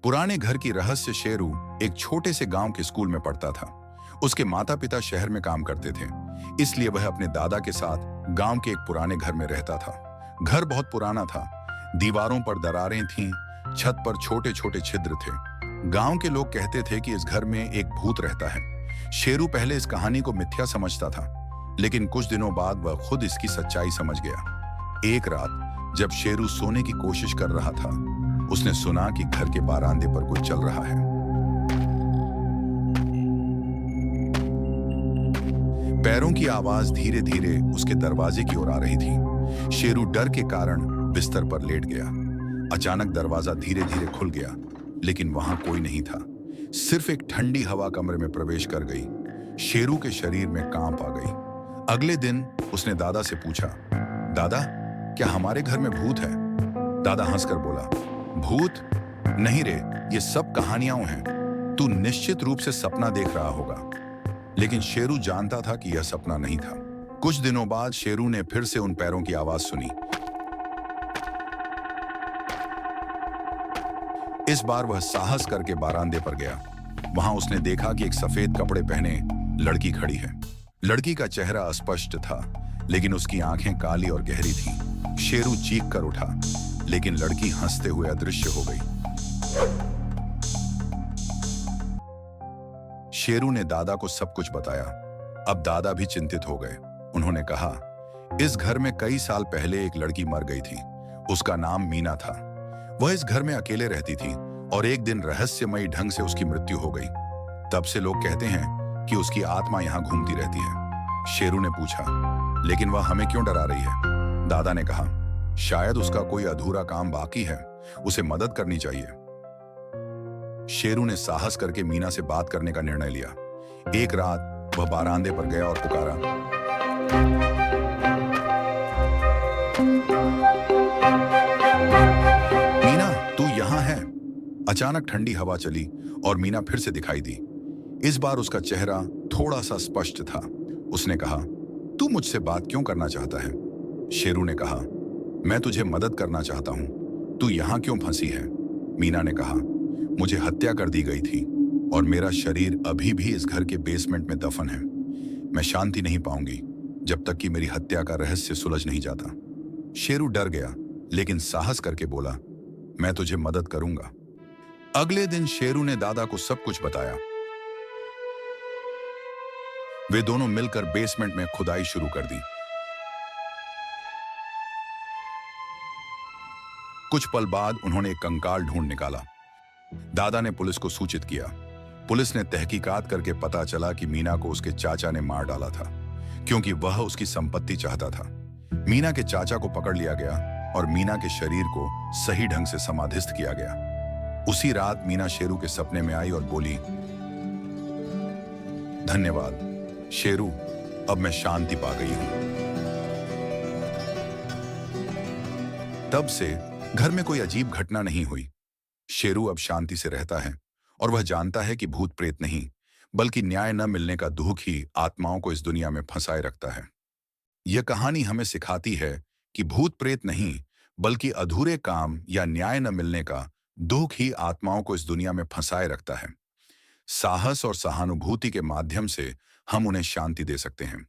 पुराने घर की रहस्य। शेरू एक छोटे से गांव के स्कूल में पढ़ता था। उसके माता पिता शहर में काम करते थे, इसलिए वह अपने दादा के साथ गांव के एक पुराने घर में रहता था। घर बहुत पुराना था, दीवारों पर दरारें थीं, छत पर छोटे छोटे छिद्र थे। गांव के लोग कहते थे कि इस घर में एक भूत रहता है। शेरू पहले इस कहानी को मिथ्या समझता था, लेकिन कुछ दिनों बाद वह खुद इसकी सच्चाई समझ गया। एक रात जब शेरू सोने की कोशिश कर रहा था, उसने सुना कि घर के बारांदे पर कुछ चल रहा है। पैरों की आवाज धीरे धीरे उसके दरवाजे की ओर आ रही थी। शेरू डर के कारण बिस्तर पर लेट गया। अचानक दरवाजा धीरे धीरे खुल गया, लेकिन वहां कोई नहीं था। सिर्फ एक ठंडी हवा कमरे में प्रवेश कर गई। शेरू के शरीर में कांप आ गई। अगले दिन उसने दादा से पूछा, दादा, क्या हमारे घर में भूत है? दादा हंसकर बोला, भूत नहीं रे, ये सब कहानियां हैं। तू निश्चित रूप से सपना देख रहा होगा। लेकिन शेरू जानता था कि यह सपना नहीं था। कुछ दिनों बाद शेरू ने फिर से उन पैरों की आवाज सुनी। इस बार वह साहस करके बारांदे पर गया। वहां उसने देखा कि एक सफेद कपड़े पहने लड़की खड़ी है। लड़की का चेहरा अस्पष्ट था, लेकिन उसकी आंखें काली और गहरी थीं। शेरू चीख कर उठा, लेकिन लड़की हंसते हुए अदृश्य हो गई। शेरू ने दादा को सब कुछ बताया। अब दादा भी चिंतित हो गए। उन्होंने कहा, इस घर में कई साल पहले एक लड़की मर गई थी। उसका नाम मीना था। वह इस घर में अकेले रहती थी और एक दिन रहस्यमयी ढंग से उसकी मृत्यु हो गई। तब से लोग कहते हैं कि उसकी आत्मा यहां घूमती रहती है। शेरू ने पूछा, लेकिन वह हमें क्यों डरा रही है? दादा ने कहा, शायद उसका कोई अधूरा काम बाकी है, उसे मदद करनी चाहिए। शेरू ने साहस करके मीना से बात करने का निर्णय लिया। एक रात वह बारांदे पर गया और पुकारा, मीना, तू यहां है? अचानक ठंडी हवा चली और मीना फिर से दिखाई दी। इस बार उसका चेहरा थोड़ा सा स्पष्ट था। उसने कहा, तू मुझसे बात क्यों करना चाहता है? शेरू ने कहा, मैं तुझे मदद करना चाहता हूं। तू यहां क्यों फंसी है? मीना ने कहा, मुझे हत्या कर दी गई थी और मेरा शरीर अभी भी इस घर के बेसमेंट में दफन है। मैं शांति नहीं पाऊंगी जब तक कि मेरी हत्या का रहस्य सुलझ नहीं जाता। शेरू डर गया, लेकिन साहस करके बोला, मैं तुझे मदद करूंगा। अगले दिन शेरू ने दादा को सब कुछ बताया। वे दोनों मिलकर बेसमेंट में खुदाई शुरू कर दी। कुछ पल बाद उन्होंने एक कंकाल ढूंढ निकाला। दादा ने पुलिस को सूचित किया। पुलिस ने तहकीकात करके पता चला कि मीना को उसके चाचा ने मार डाला था, क्योंकि वह उसकी संपत्ति चाहता था। मीना के चाचा को पकड़ लिया गया और मीना के शरीर को सही ढंग से समाधिस्थ किया गया। उसी रात मीना शेरू के सपने में आई और बोली, धन्यवाद शेरू, अब मैं शांति पा गई हूं। तब से घर में कोई अजीब घटना नहीं हुई। शेरू अब शांति से रहता है और वह जानता है कि भूत प्रेत नहीं, बल्कि न्याय न मिलने का दुख ही आत्माओं को इस दुनिया में फंसाए रखता है। यह कहानी हमें सिखाती है कि भूत प्रेत नहीं, बल्कि अधूरे काम या न्याय न मिलने का दुख ही आत्माओं को इस दुनिया में फंसाए रखता है। साहस और सहानुभूति के माध्यम से हम उन्हें शांति दे सकते हैं।